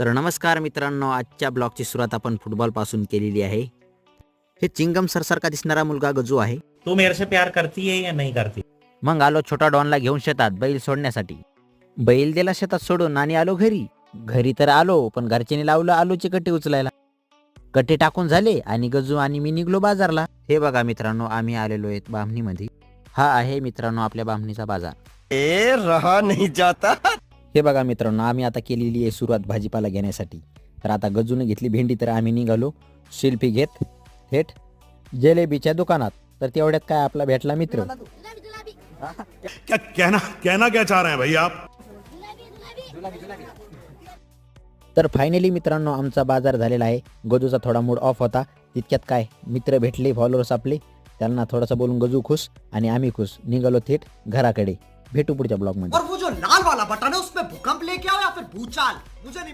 तर नमस्कार मित्रांनो, आजच्या ब्लॉगची सुरुवात आपण फुटबॉल पासून केलेली आहे। हे चिंगम सर सारखा दिसणारा मुलगा गजू आहे। तू मेरे से प्यार करती है या नहीं करती? मग आलो छोटा डॉनला घेऊन शेतात बैल सोडण्यासाठी। बैल दिला शेतात सोडून आणि आलो घरी। घरी तर आलो, पण घरच्यांनी लावलं आलूचे कट्टे उचलायला। कट्टे टाकून झाले आणि गजू आणि मी निघलो बाजारला। हे बघा मित्रांनो, आम्ही आलेलो आहेत बामणीमध्ये। हा आहे मित्रांनो आपल्या बामणीचा बाजार। रहा नहीं जाता। हे बघा मित्रांनो, आम्ही आता केलेली आहे सुरुवात भाजीपाला घेण्यासाठी। तर आता गजूने घेतली भेंडी, तर आम्ही निघालो सेल्फी घेत थेट जलेबीच्या दुकानात। तर तेवढ्यात काय आपला भेटला मित्र। क्या कहना क्या चाह रहे हैं भाई आप? तर फायनली मित्रांनो आमचा बाजार झालेला आहे। गजूचा थोडा मूड ऑफ होता, तितक्यात काय मित्र भेटले, फॉलोअर्स आपले। त्यांना थोडासा बोलून गजू खुश आणि आम्ही खुश, निघालो थेट घराकडे। भेटू पुढच्या ब्लॉग मध्ये। और वो जो लाल वाला बटन है उसमें भूकंप लेके आओ या फिर भूचाल, मुझे नहीं